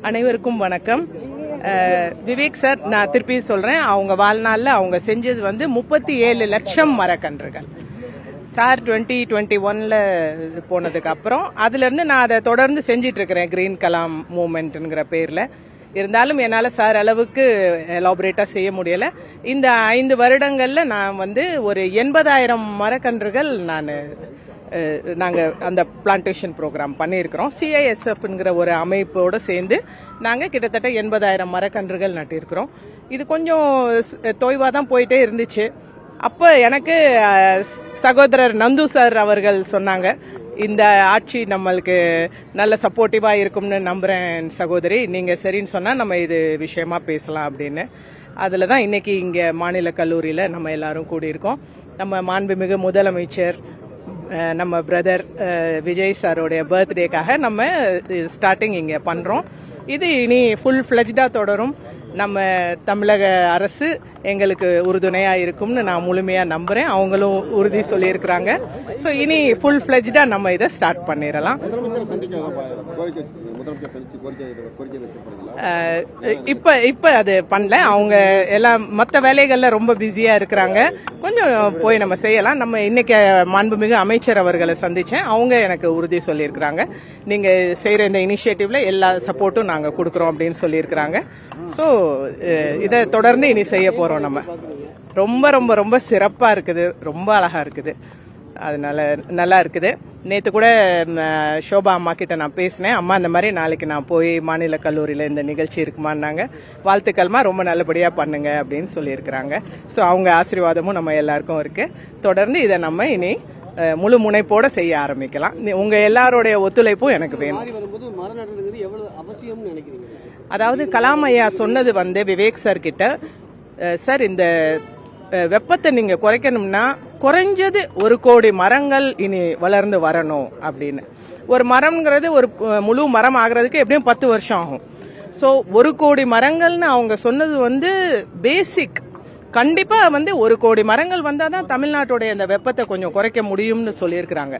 அனைவருக்கும் வணக்கம். விவேக் சார், நான் திருப்பி சொல்றேன், அவங்க வாழ்நாளில் அவங்க செஞ்சது 37 லட்சம் மரக்கன்றுகள். சார் 2021 போனதுக்கு அப்புறம் அதுல இருந்து நான் அதை தொடர்ந்து செஞ்சிட்டு இருக்கிறேன், கிரீன் கலாம் மூவ்மெண்ட்ங்கிற பேர்ல. இருந்தாலும் என்னால் சார் அளவுக்கு எலாபரேட்டா செய்ய முடியல. இந்த 5 வருடங்கள்ல நான் ஒரு 80,000 மரக்கன்றுகள் நாங்க அந்த பிளான்டேஷன் ப்ரோக்ராம் பண்ணியிருக்கிறோம். CISFங்கிற ஒரு அமைப்போட சேர்ந்து நாங்க கிட்டத்தட்ட 80,000 மரக்கன்றுகள் நட்டிருக்கிறோம். இது கொஞ்சம் தொய்வா தான் போயிட்டே இருந்துச்சு. அப்ப எனக்கு சகோதரர் நந்து சார் அவர்கள் சொன்னாங்க, இந்த ஆட்சி நம்மளுக்கு நல்ல சப்போர்ட்டிவா இருக்கும்னு நம்புறேன் சகோதரி, நீங்க சரின்னு சொன்னா நம்ம இது விஷயமா பேசலாம் அப்படின்னு. அதுலதான் இன்னைக்கு இங்க மாநில கல்லூரியில நம்ம எல்லாரும் கூடியிருக்கோம். நம்ம மாண்புமிகு முதலமைச்சர் நம்ம பிரதர் விஜய் சாரோடைய பர்த்டேக்காக நம்ம ஸ்டார்டிங் இங்க பண்றோம். இது இனி ஃபுல் ஃபிளஜ்டா தொடரும். நம்ம தமிழக அரசு எங்களுக்கு உறுதுணையா இருக்கும்னு நான் முழுமையா நம்புறேன். அவங்களும் உறுதி சொல்லியிருக்கிறாங்க. ஸோ இனி ஃபுல் ஃபிளஜ்டா நம்ம இதை ஸ்டார்ட் பண்ணிடலாம். இப்ப அது பண்ணல, அவங்க எல்லாம் மற்ற வேலைகள்ல ரொம்ப பிஸியா இருக்கிறாங்க. கொஞ்சம் போய் நம்ம செய்யலாம். நம்ம இன்னைக்கு மாண்புமிகு அமைச்சர் அவர்களை சந்திச்சேன். அவங்க எனக்கு உறுதி சொல்லியிருக்கிறாங்க, நீங்க செய்யற இந்த இனிஷியேட்டிவ்ல எல்லா சப்போர்ட்டும் நாங்க கொடுக்கறோம் அப்படின்னு சொல்லியிருக்கிறாங்க. ஸோ இதை தொடர்ந்து இனி செய்ய போறோம். நம்ம ரொம்ப ரொம்ப ரொம்ப சிறப்பா இருக்குது, ரொம்ப அழகா இருக்குது, அதனால நல்லா இருக்குது. நேற்று கூட ஷோபா அம்மா கிட்ட நான் பேசினேன். அம்மா இந்த மாதிரி நாளைக்கு நான் போய் மாநில கல்லூரியில் இந்த நிகழ்ச்சி இருக்குமான்னாங்க. வாழ்த்துக்கள்மா, ரொம்ப நல்லபடியா பண்ணுங்க அப்படின்னு சொல்லியிருக்கிறாங்க. ஸோ அவங்க ஆசீர்வாதமும் நம்ம எல்லாருக்கும் இருக்கு. தொடர்ந்து இதை நம்ம இனி முழு முனைப்போட செய்ய ஆரம்பிக்கலாம். உங்க எல்லாருடைய ஒத்துழைப்பும் எனக்கு வேணும். அதாவது கலாம் ஐயா சொன்னது விவேக் சார் கிட்ட, சார் இந்த வெப்பத்தை நீங்க குறைக்கணும்னா குறைஞ்சது 1 கோடி மரங்கள் இனி வளர்ந்து வரணும் அப்படின்னு. ஒரு மரம்ங்கிறது ஒரு முழு மரம் ஆகிறதுக்கு எப்படியும் 10 வருஷம் ஆகும். ஸோ 1 கோடி மரங்கள்னு அவங்க சொன்னது பேசிக். கண்டிப்பா 1 கோடி மரங்கள் வந்தாதான் தமிழ்நாட்டுடைய இந்த வெப்பத்தை கொஞ்சம் குறைக்க முடியும்னு சொல்லியிருக்கிறாங்க.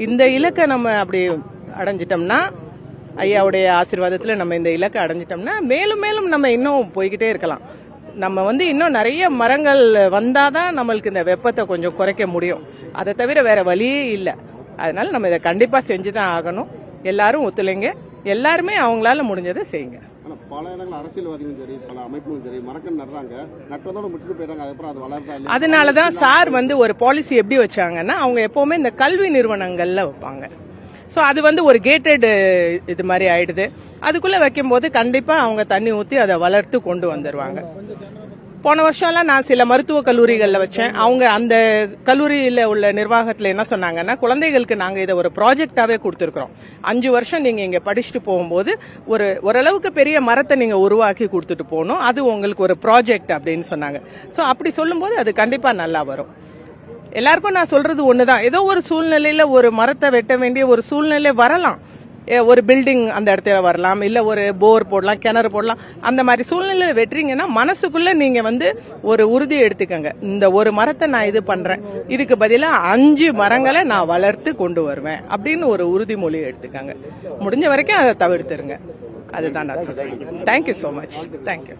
இந்த இலக்கை நம்ம அப்படி அடைஞ்சிட்டோம்னா, ஐயாவுடைய ஆசீர்வாதத்துல நம்ம இந்த இலக்கை அடைஞ்சிட்டோம்னா மேலும் மேலும் நம்ம இன்னும் போய்கிட்டே இருக்கலாம். நம்ம இன்னும் நிறைய மரங்கள் வந்தாதான் நம்மளுக்கு இந்த வெப்பத்தை கொஞ்சம் குறைக்க முடியும். அதை தவிர வேற வழியே இல்லை. அதனால நம்ம இதை கண்டிப்பா செஞ்சுதான் ஆகணும். எல்லாரும் ஒத்துழைங்க, எல்லாருமே அவங்களால முடிஞ்சதை செய்யுங்க. பல இடங்கள் அரசியல்வாதிகளும் சரி, பல அமைப்புகளும் சரி மரக்கன் நடுறாங்க, நட்டதோட விட்டுட்டு போயிட்டாங்க. அதுக்கப்புறம் அது வளர்ந்தா அதனாலதான் சார் ஒரு பாலிசி எப்படி வச்சாங்கன்னா, அவங்க எப்பவுமே இந்த கல்வி நிறுவனங்கள்ல வைப்பாங்க. ஸோ அது ஒரு கேட்டட் இது மாதிரி ஆயிடுது. அதுக்குள்ள வைக்கும் போது கண்டிப்பா அவங்க தண்ணி ஊற்றி அதை வளர்த்து கொண்டு வந்துருவாங்க. போன வருஷம்லாம் நான் சில மருத்துவ கல்லூரிகளில் வச்சேன். அவங்க அந்த கல்லூரியில் உள்ள நிர்வாகத்தில் என்ன சொன்னாங்கன்னா, குழந்தைகளுக்கு நாங்கள் இதை ஒரு ப்ராஜெக்டாவே கொடுத்துருக்குறோம். 5 வருஷம் நீங்க இங்க படிச்சுட்டு போகும்போது ஓரளவுக்கு பெரிய மரத்தை நீங்க உருவாக்கி கொடுத்துட்டு போகணும், அது உங்களுக்கு ஒரு ப்ராஜெக்ட் அப்படின்னு சொன்னாங்க. ஸோ அப்படி சொல்லும்போது அது கண்டிப்பா நல்லா வரும். எல்லாருக்கும் நான் சொல்றது ஒண்ணுதான், ஏதோ ஒரு சூழ்நிலையில ஒரு மரத்தை வெட்ட வேண்டிய ஒரு சூழ்நிலை வரலாம். ஒரு பில்டிங் அந்த இடத்துல வரலாம், இல்ல ஒரு போர் போடலாம், கிணறு போடலாம். அந்த மாதிரி சூழ்நிலை வெட்டுறீங்கன்னா மனசுக்குள்ள நீங்க ஒரு உறுதி எடுத்துக்கங்க, இந்த ஒரு மரத்தை நான் இது பண்றேன், இதுக்கு பதிலா 5 மரங்களை நான் வளர்த்து கொண்டு வருவேன் அப்படின்னு ஒரு உறுதிமொழி எடுத்துக்கங்க. முடிஞ்ச வரைக்கும் அதை தவிர்த்துருங்க. அதுதான் நான் சொல்றேன். Thank you so much. தேங்க்யூ.